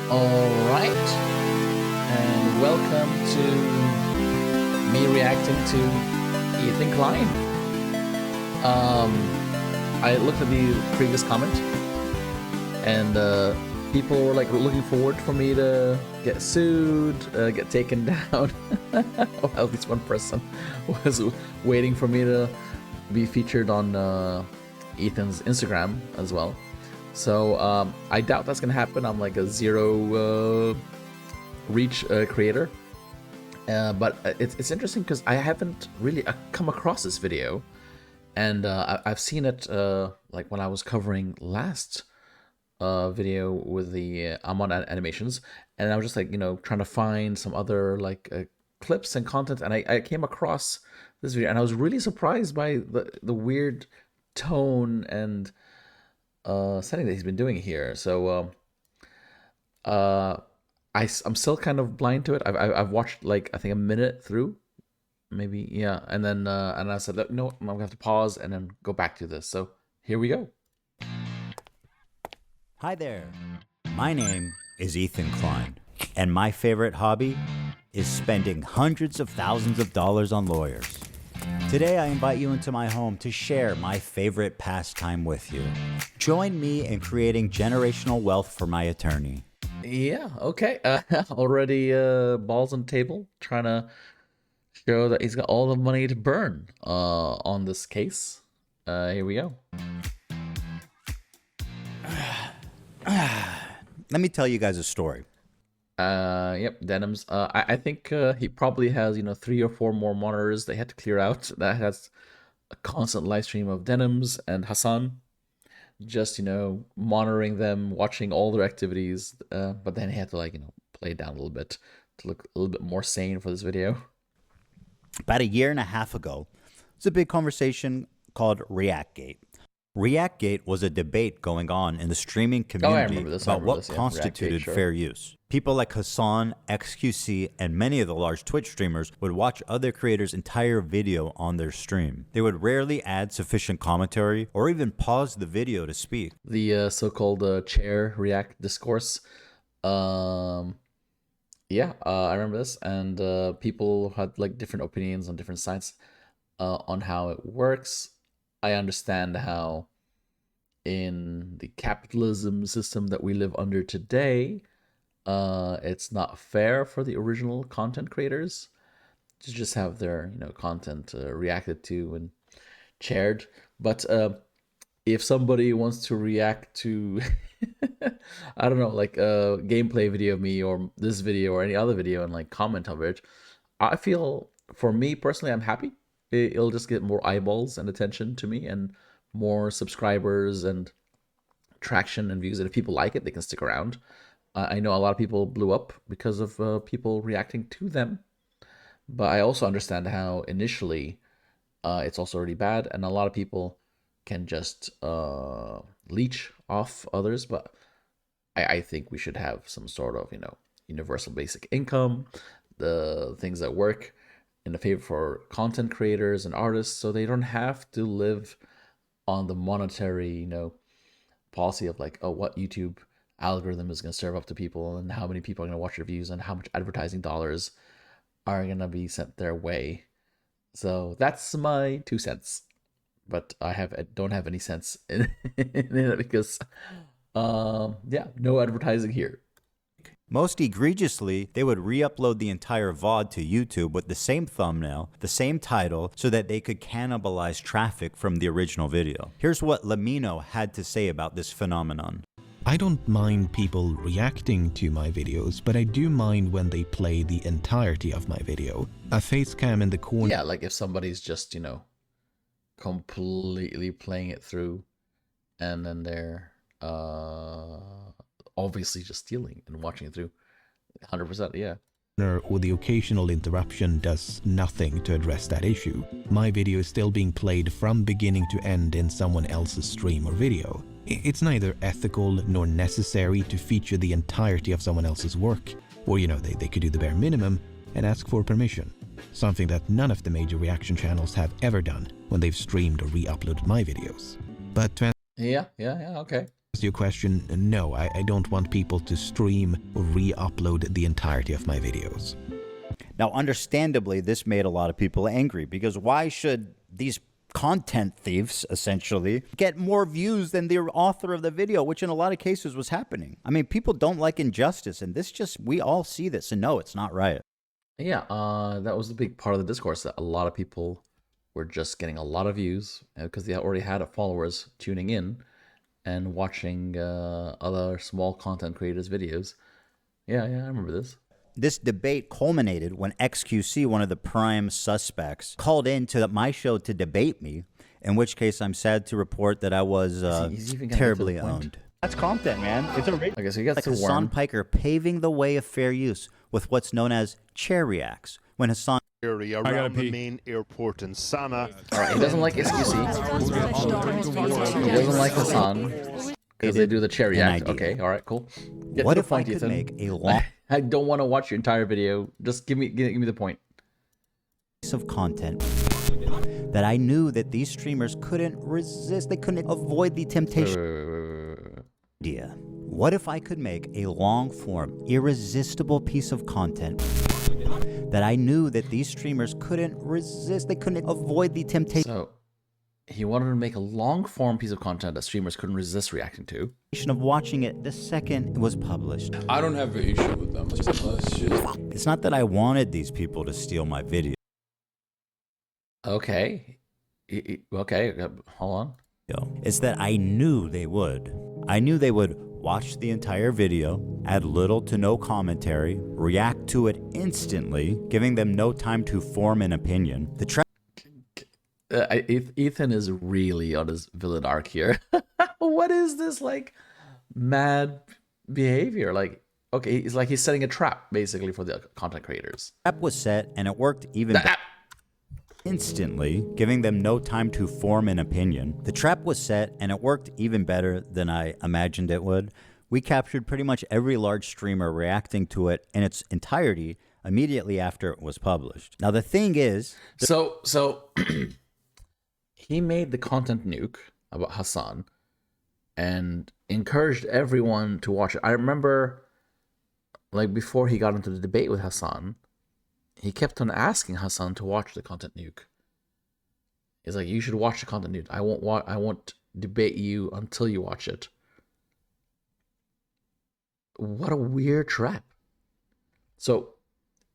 Alright, and welcome to me reacting to Ethan Klein. I looked at the previous comment, and people were like looking forward for me to get sued, get taken down. At least one person was waiting for me to be featured on Ethan's Instagram as well. So I doubt that's gonna happen. I'm like a zero reach creator, but it's interesting because I haven't really come across this video, and I've seen it like when I was covering last video with the Amon animations, and I was just like, you know, trying to find some other like clips and content, and I came across this video, and I was really surprised by the weird tone and setting that he's been doing here. So I'm still kind of blind to it. I've watched like I think a minute through, maybe, yeah, and then and I said, no, I'm gonna have to pause and then go back to this. So here we go. Hi there, my name is Ethan Klein, and my favorite hobby is spending hundreds of thousands of dollars on lawyers. Today I invite you into my home to share my favorite pastime with you. Join me in creating generational wealth for my attorney. Yeah, okay. Already balls on the table, trying to show that he's got all the money to burn on this case. Here we go. Let me tell you guys a story. Yep, Denims. I think he probably has, you know, 3 or 4 more monitors they had to clear out. That has a constant live stream of Denims and Hassan, just, you know, monitoring them, watching all their activities. But then he had to, like, you know, play it down a little bit to look a little bit more sane for this video. About a year and a half ago, it's a big conversation called ReactGate. ReactGate was a debate going on in the streaming community about what constituted fair use. People like Hassan, XQC, and many of the large Twitch streamers would watch other creators' entire video on their stream. They would rarely add sufficient commentary or even pause the video to speak. The so-called chair React discourse. Yeah, I remember this, and people had like different opinions on different sides on how it works. I understand how in the capitalism system that we live under today, it's not fair for the original content creators to just have their, you know, content reacted to and shared. But if somebody wants to react to, I don't know, like a gameplay video of me or this video or any other video and like comment on it, I feel, for me personally, I'm happy. It'll just get more eyeballs and attention to me and more subscribers and traction and views. And if people like it, they can stick around. I know a lot of people blew up because of people reacting to them. But I also understand how initially it's also already bad. And a lot of people can just leech off others. But I think we should have some sort of, you know, universal basic income, the things that work in the favor for content creators and artists, so they don't have to live on the monetary, you know, policy of like, oh, what YouTube algorithm is going to serve up to people and how many people are going to watch your views and how much advertising dollars are going to be sent their way. So that's my 2 cents, but I don't have any sense in it because yeah, no advertising here. Most egregiously, they would re-upload the entire VOD to YouTube with the same thumbnail, the same title, so that they could cannibalize traffic from the original video. Here's what Lamino had to say about this phenomenon. I don't mind people reacting to my videos, but I do mind when they play the entirety of my video. A face cam in the corner. Yeah, like if somebody's just, you know, completely playing it through and then they're obviously just stealing and watching it through 100%, yeah. Or the occasional interruption does nothing to address that issue. My video is still being played from beginning to end in someone else's stream or video. It's neither ethical nor necessary to feature the entirety of someone else's work. Or, you know, they could do the bare minimum and ask for permission. Something that none of the major reaction channels have ever done when they've streamed or re-uploaded my videos. But to Yeah, okay. your question, no, I don't want people to stream or re-upload the entirety of my videos. Now, understandably, this made a lot of people angry, because why should these content thieves, essentially, get more views than the author of the video, which in a lot of cases was happening? I mean, people don't like injustice, and this just, we all see this, and no, it's not right. Yeah, that was a big part of the discourse, that a lot of people were just getting a lot of views because they already had followers tuning in and watching other small content creators' videos. Yeah, I remember this. This debate culminated when XQC, one of the prime suspects, called in to my show to debate me, in which case I'm sad to report that I was terribly owned. That's content, man. It's a okay, so you got like Hassan Piker paving the way of fair use with what's known as chair reacts. When Hassan around the main airport in Sana. All right, he doesn't like XQC. He doesn't like Hassan because they do the chair react. Okay, all right, cool. What if I could make a long... I don't want to watch your entire video. Just give me the point. Piece of content that I knew that these streamers couldn't resist. They couldn't avoid the temptation. Idea. What if I could make a long-form, irresistible piece of content that I knew that these streamers couldn't resist? They couldn't avoid the temptation. So he wanted to make a long-form piece of content that streamers couldn't resist reacting to. Of watching it the second it was published. I don't have an issue with them. It's not that I wanted these people to steal my video. Okay. Okay, hold on. It's that I knew they would. I knew they would watch the entire video, add little to no commentary, react to it instantly, giving them no time to form an opinion. Ethan is really on his villain arc here. What is this, like, mad behavior? Like, okay, it's like he's setting a trap, basically, for the content creators. The trap was set, and it worked even instantly, giving them no time to form an opinion. The trap was set, and it worked even better than I imagined it would. We captured pretty much every large streamer reacting to it in its entirety immediately after it was published. Now, the thing is... So he made the content nuke about Hassan and encouraged everyone to watch it. I remember, like, before he got into the debate with Hassan, he kept on asking Hassan to watch the content nuke. He's like, you should watch the content nuke. I won't debate you until you watch it. What a weird trap. So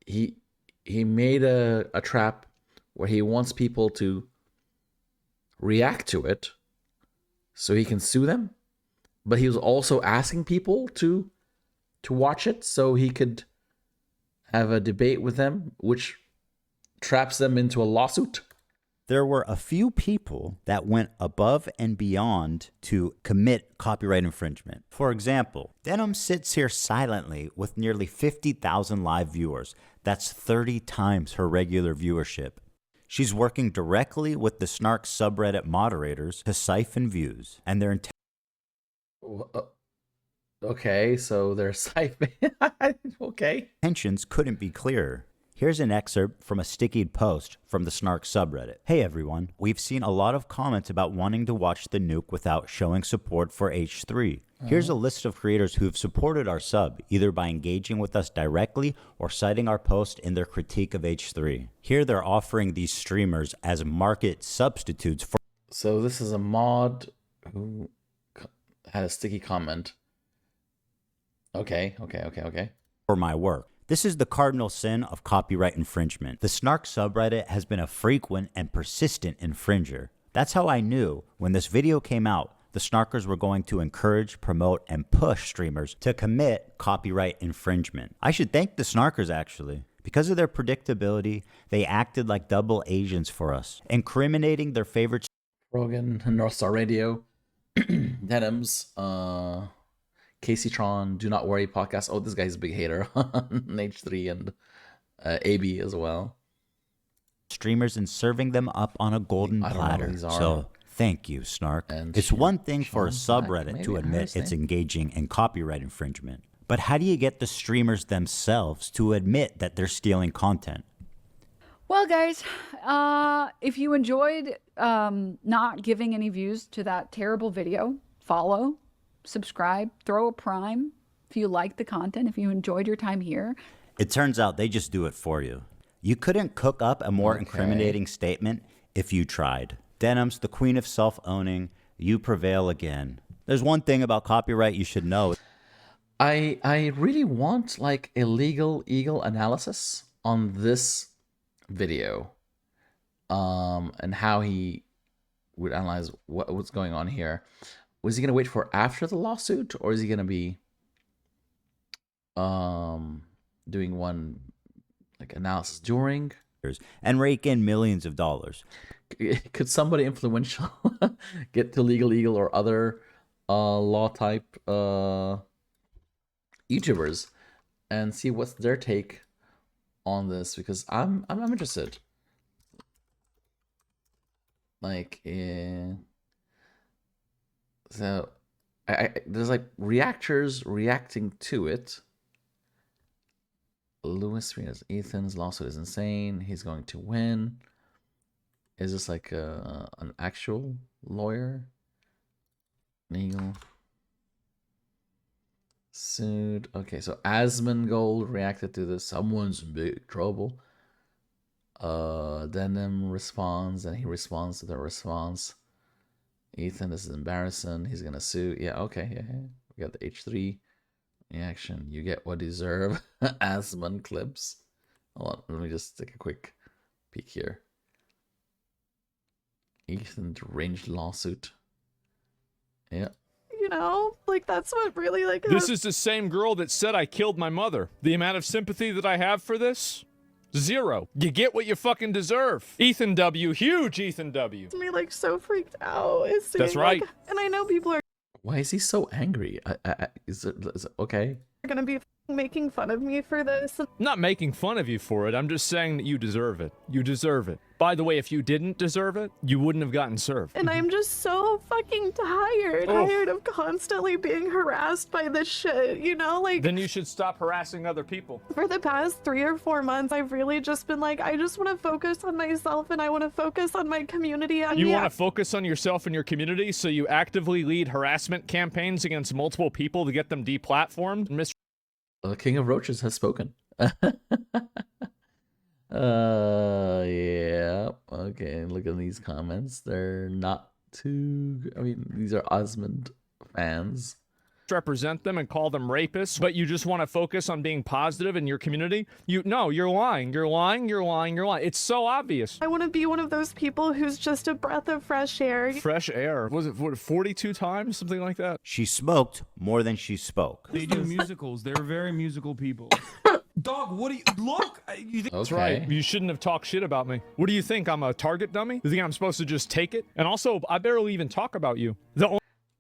he made a trap where he wants people to react to it so he can sue them, but he was also asking people to watch it so he could have a debate with them, which traps them into a lawsuit. There were a few people that went above and beyond to commit copyright infringement. For example, Denim sits here silently with nearly 50,000 live viewers. That's 30 times her regular viewership. She's working directly with the Snark subreddit moderators to siphon views, and their okay, so they're siphoning. Okay. intentions couldn't be clearer. Here's an excerpt from a stickied post from the Snark subreddit. Hey everyone, we've seen a lot of comments about wanting to watch the nuke without showing support for H3. Here's a list of creators who've supported our sub, either by engaging with us directly or citing our post in their critique of H3. Here they're offering these streamers as market substitutes for... So this is a mod who had a sticky comment. Okay. For my work. This is the cardinal sin of copyright infringement. The Snark subreddit has been a frequent and persistent infringer. That's how I knew when this video came out, the Snarkers were going to encourage, promote, and push streamers to commit copyright infringement. I should thank the Snarkers, actually. Because of their predictability, they acted like double agents for us, incriminating their favorite... Rogan, North Star Radio, Denims, Casey Tron, Do Not Worry podcast. Oh, this guy's a big hater on H3 and AB as well. Streamers and serving them up on a golden platter. So thank you, Snark. And it's one thing for a subreddit to admit it's engaging in copyright infringement. But how do you get the streamers themselves to admit that they're stealing content? Well, guys, if you enjoyed not giving any views to that terrible video, follow, subscribe, throw a prime if you like the content, if you enjoyed your time here. It turns out they just do it for you. You couldn't cook up a more incriminating statement if you tried. Denim's the queen of self-owning. You prevail again. There's one thing about copyright you should know. I really want like a legal eagle analysis on this video, and how he would analyze what's going on here. Was he gonna wait for after the lawsuit, or is he gonna be doing one like analysis during and rake in millions of dollars? Could somebody influential get to Legal Eagle or other law type YouTubers and see what's their take on this? Because I'm interested. Like, so there's like reactors reacting to it. Lewis Reed's Ethan's lawsuit is insane. He's going to win. Is this like an actual lawyer? Legal sued. Okay, so Asmongold reacted to this. Someone's in big trouble. Denim responds, and he responds to the response. Ethan, this is embarrassing. He's gonna sue. Yeah, okay, yeah. We got the H3 reaction. You get what you deserve. Asmon clips. Hold on, let me just take a quick peek here. Ethan deranged lawsuit. Yeah. You know, like that's what really like. This is the same girl that said I killed my mother. The amount of sympathy that I have for this? 0. You get what you fucking deserve. Ethan W. Huge Ethan W. Me like so freaked out. That's right. Like, and I know people are. Why is he so angry? Is it okay? Gonna be making fun of me for this. I'm not making fun of you for it. I'm just saying that you deserve it. You deserve it. By the way, if you didn't deserve it, you wouldn't have gotten served. And I'm just so fucking tired of constantly being harassed by this shit, you know, like. Then you should stop harassing other people. For the past 3 or 4 months, I've really just been like, I just want to focus on myself and I want to focus on my community. You want to focus on yourself and your community, so you actively lead harassment campaigns against multiple people to get them deplatformed? Mr. King of Roaches has spoken. Yeah. Okay, look at these comments. They're not too... I mean, these are Osmond fans. Represent them and call them rapists, but you just want to focus on being positive in your community? No, you're lying. You're lying. You're lying. You're lying. It's so obvious. I want to be one of those people who's just a breath of fresh air. Fresh air? Was it 42 times? Something like that? She smoked more than she spoke. They do musicals. They're very musical people. Dog, what do you... Look! You think... That's right. You shouldn't have talked shit about me. What do you think? I'm a target dummy? You think I'm supposed to just take it? And also, I barely even talk about you.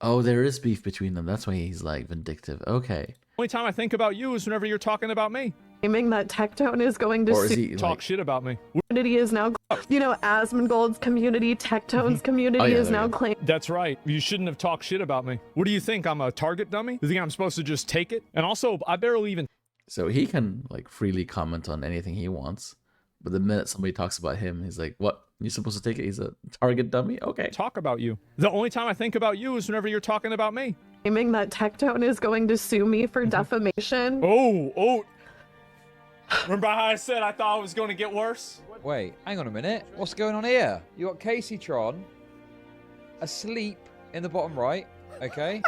Oh, there is beef between them. That's why he's like vindictive. Okay. Only time I think about you is whenever you're talking about me. Claiming that Tectone is going to talk shit about me. Community is now, you know, Asmongold's community, Tectone's community is now claiming. That's right. You shouldn't have talked shit about me. What do you think? I'm a target dummy? You think I'm supposed to just take it? And also, I barely even... So he can like freely comment on anything he wants. But the minute somebody talks about him, he's like, what? You're supposed to take it? He's a target dummy? Okay. Talk about you. The only time I think about you is whenever you're talking about me. Claiming that Tectone is going to sue me for defamation. Oh. Remember how I said I thought it was going to get worse? Wait, hang on a minute. What's going on here? You got Casey Tron asleep in the bottom right, okay?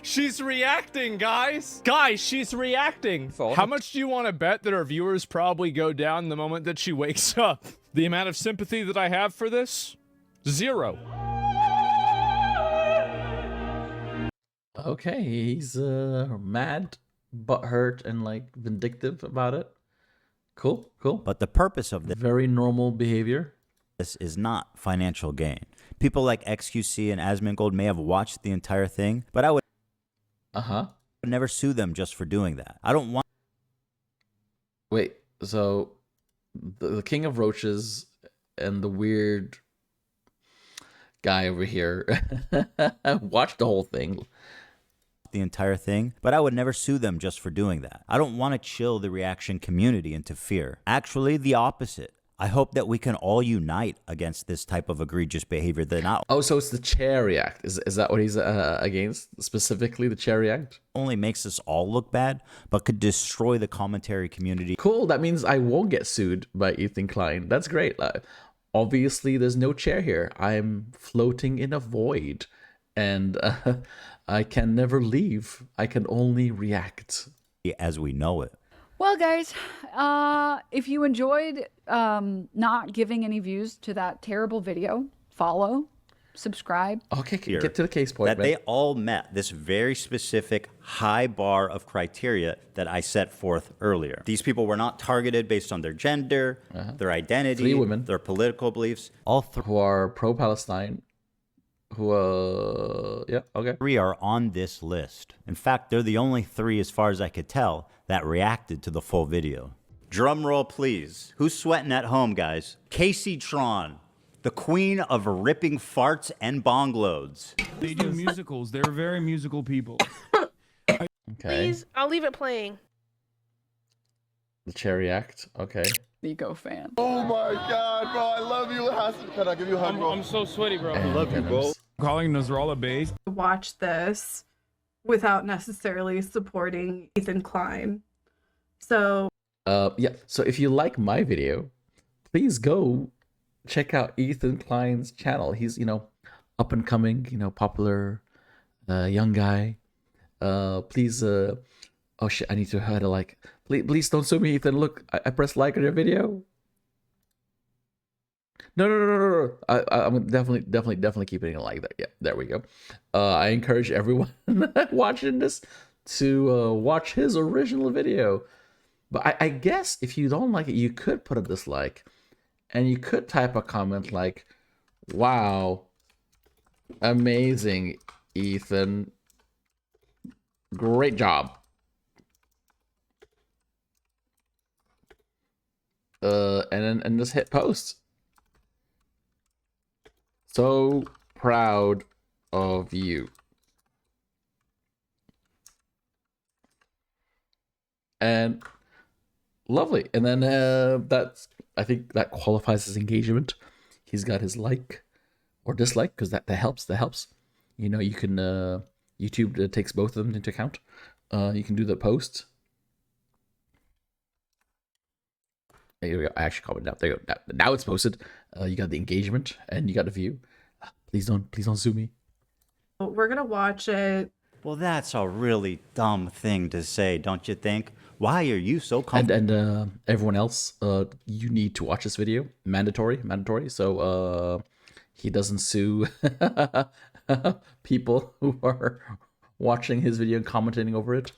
She's reacting, guys. Guys, she's reacting. How much do you want to bet that our viewers probably go down the moment that she wakes up? The amount of sympathy that I have for this? 0. Okay, he's mad, butthurt, and like vindictive about it. Cool. But the purpose of this... Very normal behavior. This is not financial gain. People like XQC and Asmongold may have watched the entire thing, but I would never sue them just for doing that. I don't want... Wait, so the King of Roaches and the weird guy over here watched the whole thing. The entire thing, but I would never sue them just for doing that. I don't want to chill the reaction community into fear. Actually, the opposite. I hope that we can all unite against this type of egregious behavior that not so it's the chair react. Is that what he's against? Specifically the chair react? only makes us all look bad, but could destroy the commentary community. Cool, that means I won't get sued by Ethan Klein. That's great. Obviously, there's no chair here. I'm floating in a void, and I can never leave. I can only react. As we know it. Well, guys, if you enjoyed not giving any views to that terrible video, follow, subscribe. Okay, get to the case point. That man. they all met this very specific high bar of criteria that I set forth earlier. These people were not targeted based on their gender, their identity, 3 women, their political beliefs. All who are pro-Palestine. Yeah, okay. 3 are on this list. In fact, they're the only 3, as far as I could tell, that reacted to the full video. Drum roll, please. Who's sweating at home, guys? Casey Tron, the queen of ripping farts and bong loads. They do musicals. They're very musical people. Okay. Please, I'll leave it playing. The chair react. Okay. Nico fan. Oh my God, bro! I love you. Can I give you a hug, bro? I'm so sweaty, bro. I love you, bro. Calling Nasrallah Bays. Watch this without necessarily supporting Ethan Klein. So yeah. So if you like my video, please go check out Ethan Klein's channel. He's up and coming, popular, young guy. Please. Oh shit! I need to hit a like. Please don't sue me, Ethan. Look, I pressed like on your video. No. I'm definitely keeping it like that. Yeah, there we go. I encourage everyone watching this to watch his original video. But I guess if you don't like it, you could put a dislike, and you could type a comment like, "Wow, amazing, Ethan. Great job." And just hit post. So proud of you. And lovely. And then I think that qualifies as engagement. He's got his like or dislike, because that helps. You can YouTube takes both of them into account. You can do the post. There you go. I actually commented out. There you go. Now it's posted. You got the engagement and you got the view. Please don't sue me. we're gonna watch it. Well, that's a really dumb thing to say, don't you think? Why are you so comfortable? And everyone else, you need to watch this video. Mandatory. So he doesn't sue people who are watching his video and commenting over it.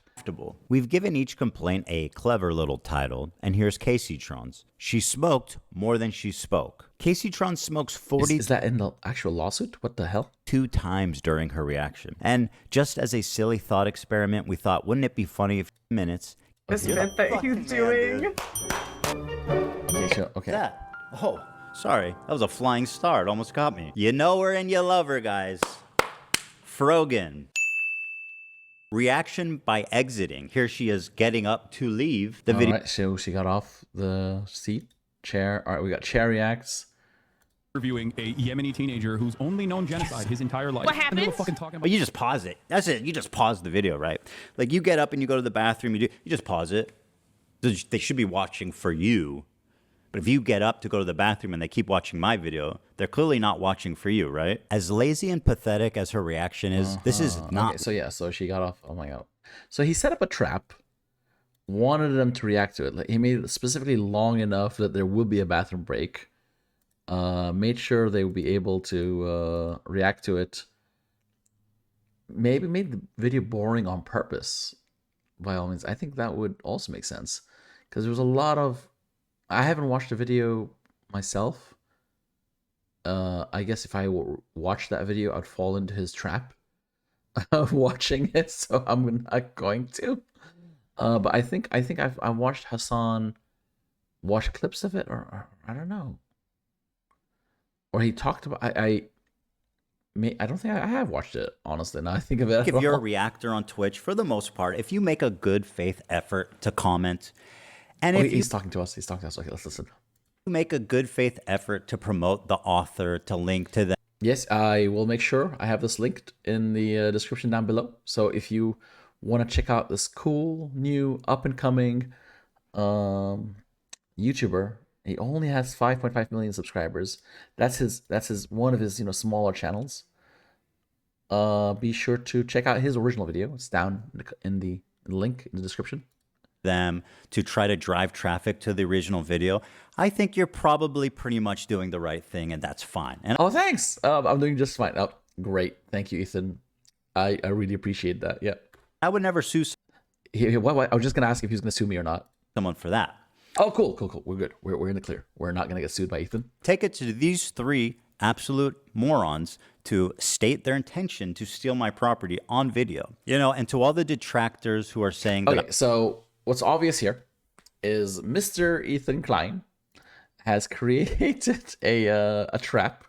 We've given each complaint a clever little title, and here's Casey Tron's. She smoked more than she spoke. Casey Tron smokes 40... Is that in the actual lawsuit? What the hell? 2 times during her reaction. And just as a silly thought experiment, we thought, wouldn't it be funny if minutes... This bit that he's doing. Okay. That. Oh, sorry. That was a flying star. It almost got me. You know her and you love her, guys. Frogan. Reaction by exiting. Here she is getting up to leave the video. All right, so she got off the seat, chair. All right, we got chair reacts. Reviewing a Yemeni teenager who's only known genocide his entire life. What happened? Well, you just pause it. That's it. You just pause the video, right? Like you get up and you go to the bathroom. You just pause it. They should be watching for you. But if you get up to go to the bathroom and they keep watching my video, they're clearly not watching for you, right? As lazy and pathetic as her reaction is, this is not... Okay, so she got off. Oh my god. So he set up a trap, wanted them to react to it. Like, he made it specifically long enough that there would be a bathroom break. Made sure they would be able to react to it. Maybe made the video boring on purpose, by all means. I think that would also make sense. Because there was a lot of... I haven't watched the video myself. I guess if I watched that video, I'd fall into his trap of watching it, so I'm not going to. But I think I've watched Hassan watch clips of it, or I don't know. Or he talked about... I don't think I have watched it, honestly. Now I think of it. If you're a reactor on Twitch, for the most part, if you make a good faith effort to comment... And if he's talking to us. Okay, let's listen. Make a good faith effort to promote the author, to link to them. Yes, I will make sure I have this linked in the description down below. So if you want to check out this cool, new, up-and-coming YouTuber, he only has 5.5 million subscribers. That's his one of his smaller channels. Be sure to check out his original video. It's down in the link in the description. Them to try to drive traffic to the original video. I think you're probably pretty much doing the right thing, and that's fine. And oh, thanks. I'm doing just fine. Oh, great. Thank you, Ethan. I really appreciate that. Yeah. I would never sue. What? I was just gonna ask if he was gonna sue me or not. Someone for that. Oh, cool. We're good. We're in the clear. We're not gonna get sued by Ethan. Take it to these 3 absolute morons to state their intention to steal my property on video. And to all the detractors who are saying that. Okay, so what's obvious here is Mr. Ethan Klein has created a trap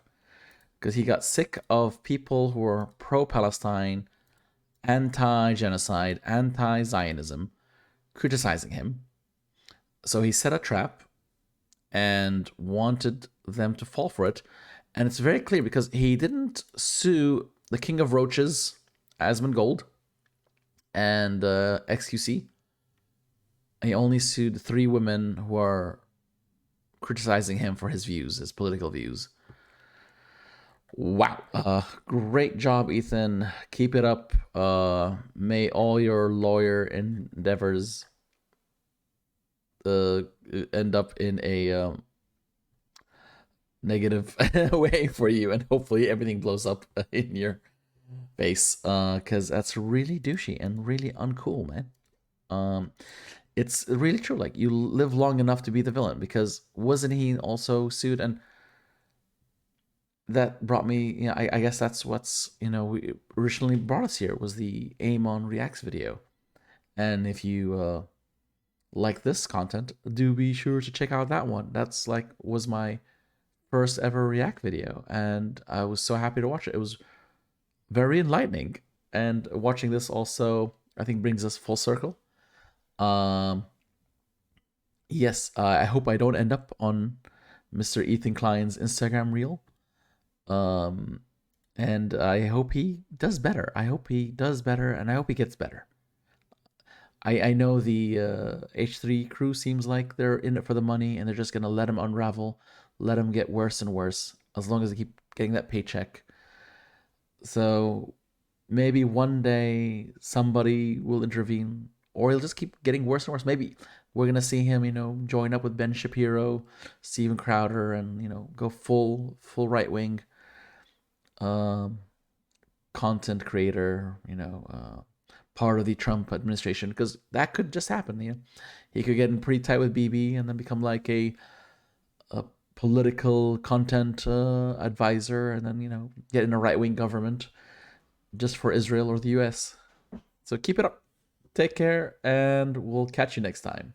because he got sick of people who are pro-Palestine, anti-genocide, anti-Zionism criticizing him. So he set a trap and wanted them to fall for it. And it's very clear because he didn't sue the King of Roaches, Asmongold, and XQC. He only sued 3 women who are criticizing him for his views, his political views. Wow. Great job, Ethan. Keep it up. May all your lawyer endeavors end up in a negative way for you, and hopefully everything blows up in your face, because that's really douchey and really uncool, man. It's really true. Like, you live long enough to be the villain, because wasn't he also sued? And that brought me, I guess that's what's, we originally brought us here, was the Amon Reacts video. And if you like this content, do be sure to check out that one. That's was my first ever React video, and I was so happy to watch it. It was very enlightening, and watching this also, I think, brings us full circle. Yes, I hope I don't end up on Mr. Ethan Klein's Instagram reel. And I hope he does better. I hope he does better, and I hope he gets better. I know the H3 crew seems like they're in it for the money, and they're just going to let him unravel, let him get worse and worse, as long as they keep getting that paycheck. So maybe one day somebody will intervene, or he'll just keep getting worse and worse. Maybe we're going to see him, join up with Ben Shapiro, Steven Crowder, and, go full right-wing content creator, part of the Trump administration, because that could just happen. He could get in pretty tight with BB and then become like a political content advisor, and then get in a right-wing government just for Israel or the US. So keep it up, take care, and we'll catch you next time.